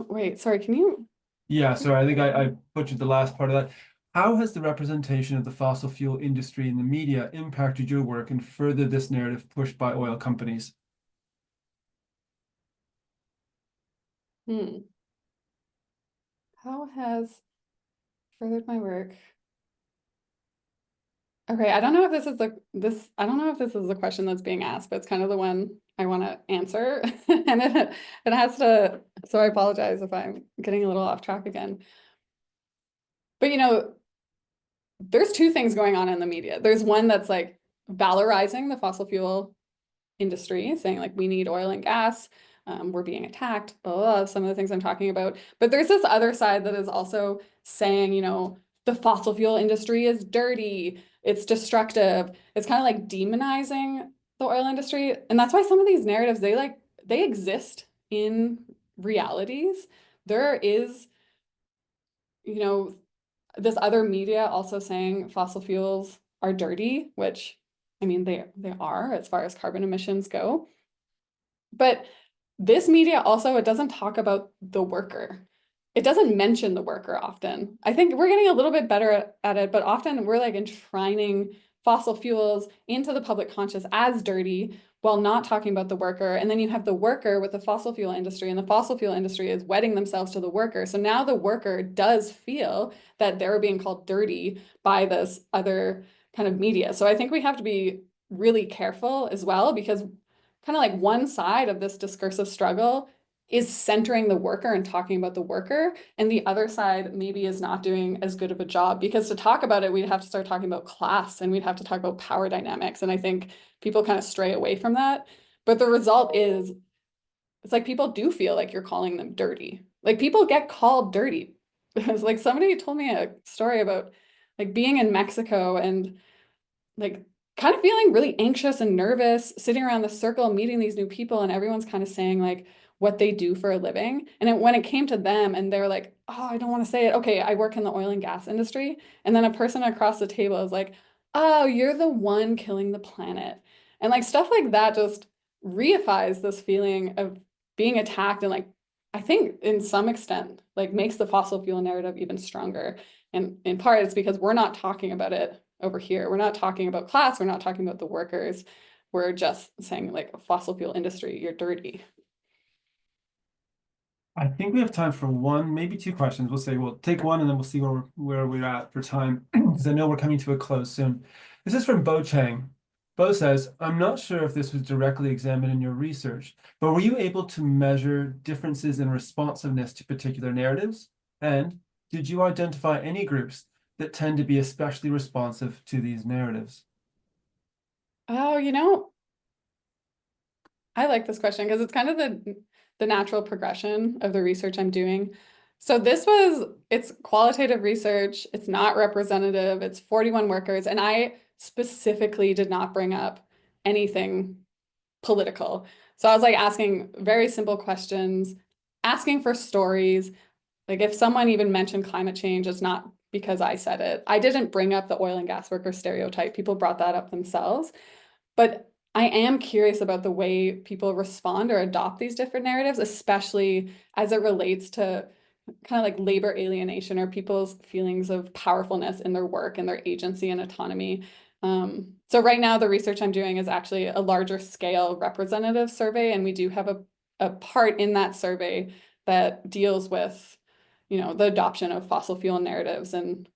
Wait, sorry, can you? Yeah, sorry, I think I butchered the last part of that. How has the representation of the fossil fuel industry in the media impacted your work and furthered this narrative pushed by oil companies? Hmm. How has furthered my work? Okay, I don't know if this is I don't know if this is the question that's being asked, but it's kind of the one I want to answer. And it has to, so I apologize if I'm getting a little off track again. But there's two things going on in the media. There's one that's like valorizing the fossil fuel industry, saying like we need oil and gas, we're being attacked, blah, blah, blah, some of the things I'm talking about. But there's this other side that is also saying, the fossil fuel industry is dirty, it's destructive. It's kind of like demonizing the oil industry. And that's why some of these narratives, they exist in realities. There is, this other media also saying fossil fuels are dirty, which I mean they are as far as carbon emissions go. But this media also, it doesn't talk about the worker. It doesn't mention the worker often. I think we're getting a little bit better at it, but often we're like enshrining fossil fuels into the public conscious as dirty while not talking about the worker. And then you have the worker with the fossil fuel industry, and the fossil fuel industry is wedding themselves to the worker. So now the worker does feel that they're being called dirty by this other kind of media. So I think we have to be really careful as well, because kind of like one side of this discursive struggle is centering the worker and talking about the worker, and the other side maybe is not doing as good of a job, because to talk about it, we'd have to start talking about class and we'd have to talk about power dynamics. And I think people kind of stray away from that. But the result is, it's like people do feel like you're calling them dirty. Like people get called dirty. It's like somebody told me a story about like being in Mexico and like kind of feeling really anxious and nervous, sitting around the circle, meeting these new people, and everyone's kind of saying like what they do for a living. And when it came to them and they're like, oh, I don't want to say it. Okay, I work in the oil and gas industry. And then a person across the table is like, oh, you're the one killing the planet. And like stuff like that just reifies this feeling of being attacked, and like I think in some extent like makes the fossil fuel narrative even stronger. And in part it's because we're not talking about it over here. We're not talking about class. We're not talking about the workers. We're just saying like fossil fuel industry, you're dirty. I think we have time for one, maybe two questions. We'll take one and then we'll see where we're at for time, because I know we're coming to a close soon. This is from Bo Chang. Bo says, I'm not sure if this was directly examined in your research, but were you able to measure differences in responsiveness to particular narratives? And did you identify any groups that tend to be especially responsive to these narratives? Oh, I like this question because it's kind of the natural progression of the research I'm doing. So it's qualitative research. It's not representative. It's 41 workers. And I specifically did not bring up anything political. So I was like asking very simple questions, asking for stories. Like if someone even mentioned climate change, it's not because I said it. I didn't bring up the oil and gas worker stereotype. People brought that up themselves. But I am curious about the way people respond or adopt these different narratives, especially as it relates to kind of like labor alienation or people's feelings of powerfulness in their work and their agency and autonomy. So right now, the research I'm doing is actually a larger scale representative survey, and we do have a part in that survey that deals with, the adoption of fossil fuel narratives, and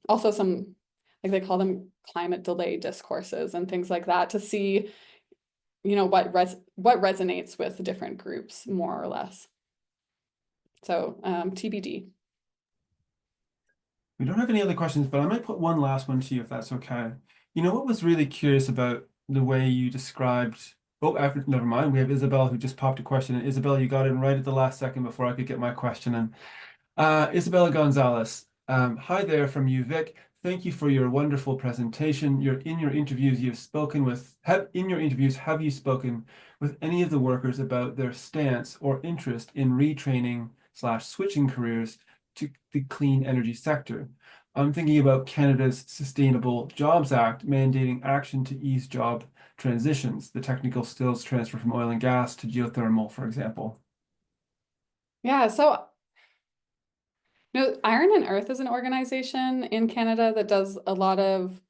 also some, like they call them climate delay discourses and things like that, to see, what resonates with different groups more or less. So TBD. We don't have any other questions, but I might put one last one to you if that's okay. You know what was really curious about the way you described, oh, never mind. We have Isabel who just popped a question. And Isabel, you got in right at the last second before I could get my question in. Isabella Gonzalez, Hi there from you, Vic. Thank you for your wonderful presentation. In your interviews, have you spoken with any of the workers about their stance or interest in retraining/switching careers to the clean energy sector? I'm thinking about Canada's Sustainable Jobs Act mandating action to ease job transitions, the technical skills transfer from oil and gas to geothermal, for example. Yeah, so Iron and Earth is an organization in Canada that does a lot of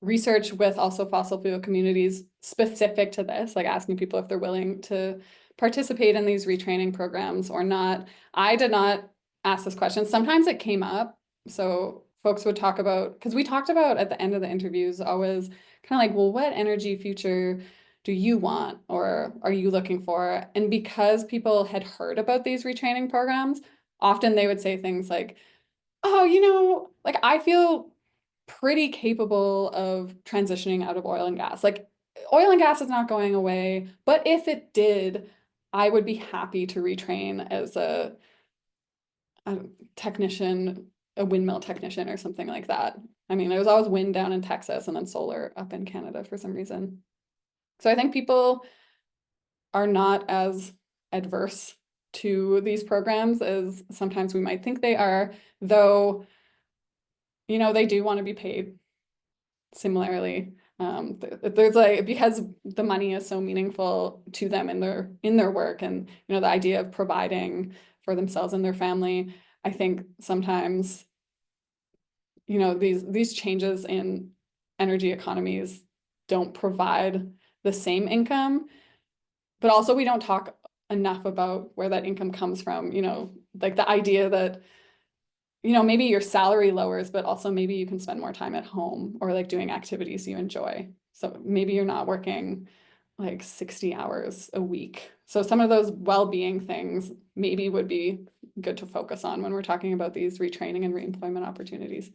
research with also fossil fuel communities specific to this, like asking people if they're willing to participate in these retraining programs or not. I did not ask this question. Sometimes it came up. So folks would talk about, because we talked about at the end of the interviews, always kind of like, well, what energy future do you want or are you looking for? And because people had heard about these retraining programs, often they would say things like, oh, like I feel pretty capable of transitioning out of oil and gas. Like oil and gas is not going away, but if it did, I would be happy to retrain as a technician, a windmill technician or something like that. I mean, there was always wind down in Texas and then solar up in Canada for some reason. So I think people are not as adverse to these programs as sometimes we might think they are, though, they do want to be paid similarly. There's like, because the money is so meaningful to them in their work, and the idea of providing for themselves and their family, I think sometimes these changes in energy economies don't provide the same income, but also we don't talk enough about where that income comes from. Like the idea that maybe your salary lowers, but also maybe you can spend more time at home or like doing activities you enjoy. So maybe you're not working like 60 hours a week. So some of those well-being things maybe would be good to focus on when we're talking about these retraining and reemployment opportunities.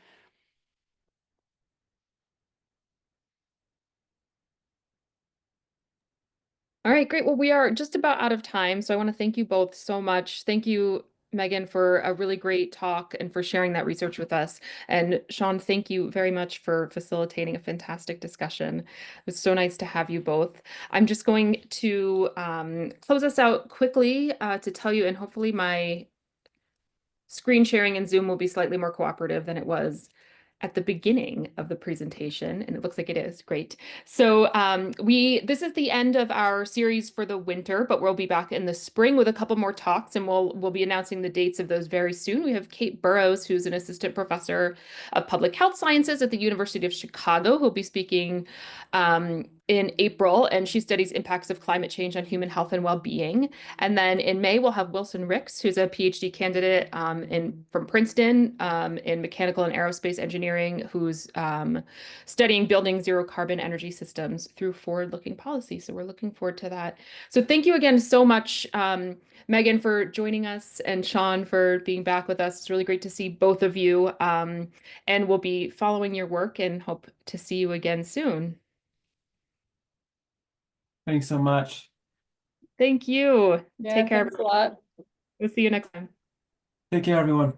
All right, great. Well, we are just about out of time, so I want to thank you both so much. Thank you, Megan, for a really great talk and for sharing that research with us. And Sean, thank you very much for facilitating a fantastic discussion. It was so nice to have you both. I'm just going to close us out quickly to tell you, and hopefully my screen sharing in Zoom will be slightly more cooperative than it was at the beginning of the presentation, and it looks like it is. Great. So this is the end of our series for the winter, but we'll be back in the spring with a couple more talks, and we'll be announcing the dates of those very soon. We have Kate Burrows, who's an assistant professor of public health sciences at the University of Chicago, who'll be speaking in April, and she studies impacts of climate change on human health and well-being. And then in May, we'll have Wilson Ricks, who's a PhD candidate from Princeton in mechanical and aerospace engineering, who's studying building zero carbon energy systems through forward-looking policy. So we're looking forward to that. So thank you again so much, Megan, for joining us, and Sean for being back with us. It's really great to see both of you. And we'll be following your work and hope to see you again soon. Thanks so much. Thank you. Yeah, Take care. thanks a lot. We'll see you next time. Take care, everyone.